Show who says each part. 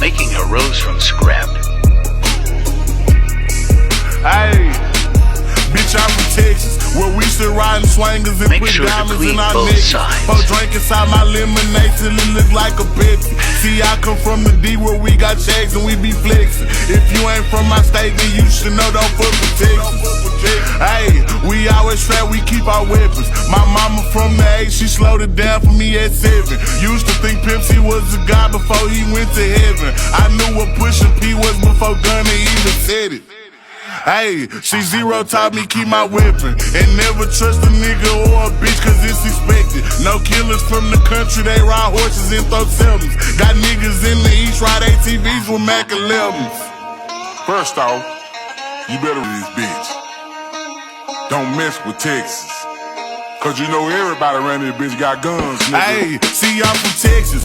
Speaker 1: making a rose from scrap.
Speaker 2: Hey, bitch, I'm from Texas, where we still riding swangers and
Speaker 1: Make
Speaker 2: put
Speaker 1: sure to
Speaker 2: diamonds
Speaker 1: clean
Speaker 2: in our
Speaker 1: both
Speaker 2: necks.
Speaker 1: sides.
Speaker 2: For drink inside my lemonade till it look like a Pepsi. See, I come from the D where we got checks and we be flexing. If you ain't from my state, then you should know don't fuck with Texas. Hey, we always trap, we keep our weapons. My mama from the 8, she slowed it down for me at 7. Used to think Pepsi was a god before he went to heaven. I knew what Pusha P was before Gunna even said it. Hey, C0 taught me keep my weapon and never trust a nigga or a bitch cause it's expected. No killers from the country, they ride horses and throw sevens. Got niggas in the east ride ATVs with Mac 11s.
Speaker 3: First off, you better with this bitch. Don't mess with Texas. Cause you know everybody around this bitch got guns, nigga.
Speaker 2: Hey, see, I'm from Texas.